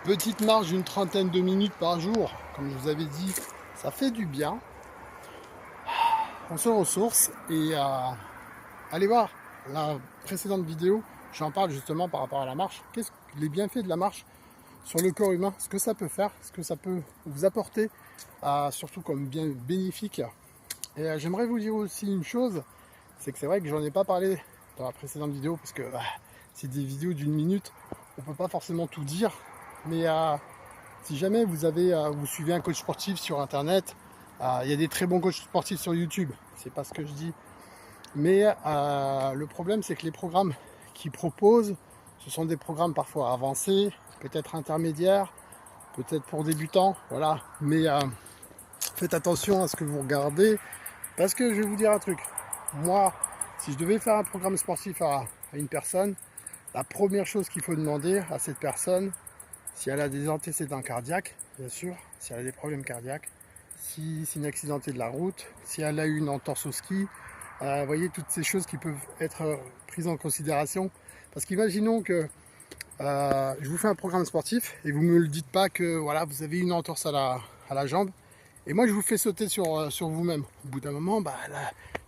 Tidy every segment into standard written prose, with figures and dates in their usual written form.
Petite marche d'une trentaine de minutes par jour, comme je vous avais dit, ça fait du bien. On se ressource et allez voir la précédente vidéo, j'en parle justement par rapport à la marche. Qu'est-ce que les bienfaits de la marche sur le corps humain, ce que ça peut faire, ce que ça peut vous apporter, surtout comme bien bénéfique. Et j'aimerais vous dire aussi une chose, c'est que c'est vrai que j'en ai pas parlé dans la précédente vidéo parce que c'est des vidéos d'une minute, on peut pas forcément tout dire. Mais si jamais vous suivez un coach sportif sur internet, il y a des très bons coachs sportifs sur YouTube, c'est pas ce que je dis. Mais le problème, c'est que les programmes qu'ils proposent, ce sont des programmes parfois avancés, peut-être intermédiaires, peut-être pour débutants, voilà. Mais faites attention à ce que vous regardez, parce que je vais vous dire un truc. Moi, si je devais faire un programme sportif à une personne, la première chose qu'il faut demander à cette personne, si elle a des antécédents cardiaques, bien sûr, si elle a des problèmes cardiaques, si c'est une accidentée de la route, si elle a eu une entorse au ski, vous voyez, toutes ces choses qui peuvent être prises en considération. Parce qu'imaginons que je vous fais un programme sportif et vous ne me le dites pas que voilà, vous avez une entorse à la jambe. Et moi, je vous fais sauter sur vous-même. Au bout d'un moment,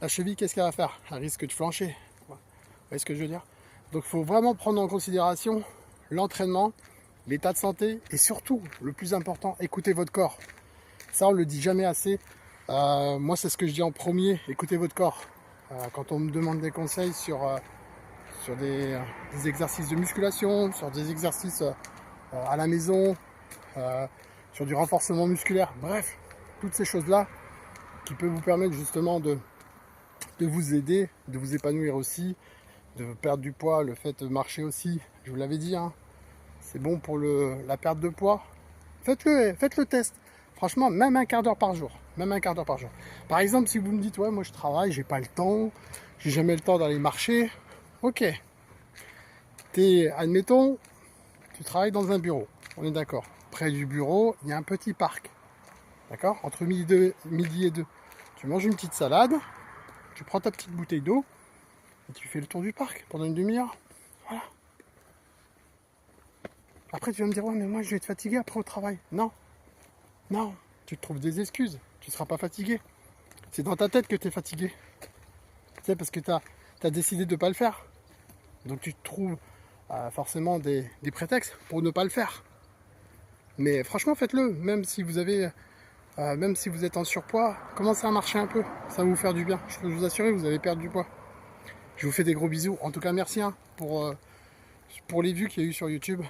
la cheville, qu'est-ce qu'elle va faire? Elle risque de flancher. Vous voyez ce que je veux dire? Donc, il faut vraiment prendre en considération l'entraînement, l'état de santé et surtout, le plus important, écoutez votre corps. Ça, on ne le dit jamais assez. Moi, c'est ce que je dis en premier, écoutez votre corps. Quand on me demande des conseils sur des exercices de musculation, sur des exercices à la maison, sur du renforcement musculaire, bref, toutes ces choses-là qui peuvent vous permettre justement de vous aider, de vous épanouir aussi, de perdre du poids, le fait de marcher aussi, je vous l'avais dit, hein, c'est bon pour la perte de poids. Faites le test. Franchement, même un quart d'heure par jour. Même un quart d'heure par jour. Par exemple, si vous me dites, ouais, moi je travaille, j'ai pas le temps, j'ai jamais le temps d'aller marcher. Ok. Admettons, tu travailles dans un bureau. On est d'accord. Près du bureau, il y a un petit parc. D'accord? Entre midi et 2. Tu manges une petite salade, tu prends ta petite bouteille d'eau, et tu fais le tour du parc pendant une demi-heure. Voilà. Après, tu vas me dire, ouais, mais moi je vais être fatigué après au travail. Non. Non, tu te trouves des excuses. Tu ne seras pas fatigué. C'est dans ta tête que tu es fatigué. Tu sais, parce que tu as décidé de ne pas le faire. Donc tu te trouves forcément des prétextes pour ne pas le faire. Mais franchement, faites-le. Même si vous êtes en surpoids, commencez à marcher un peu. Ça va vous faire du bien. Je peux vous assurer, vous allez perdre du poids. Je vous fais des gros bisous. En tout cas, merci pour les vues qu'il y a eu sur YouTube.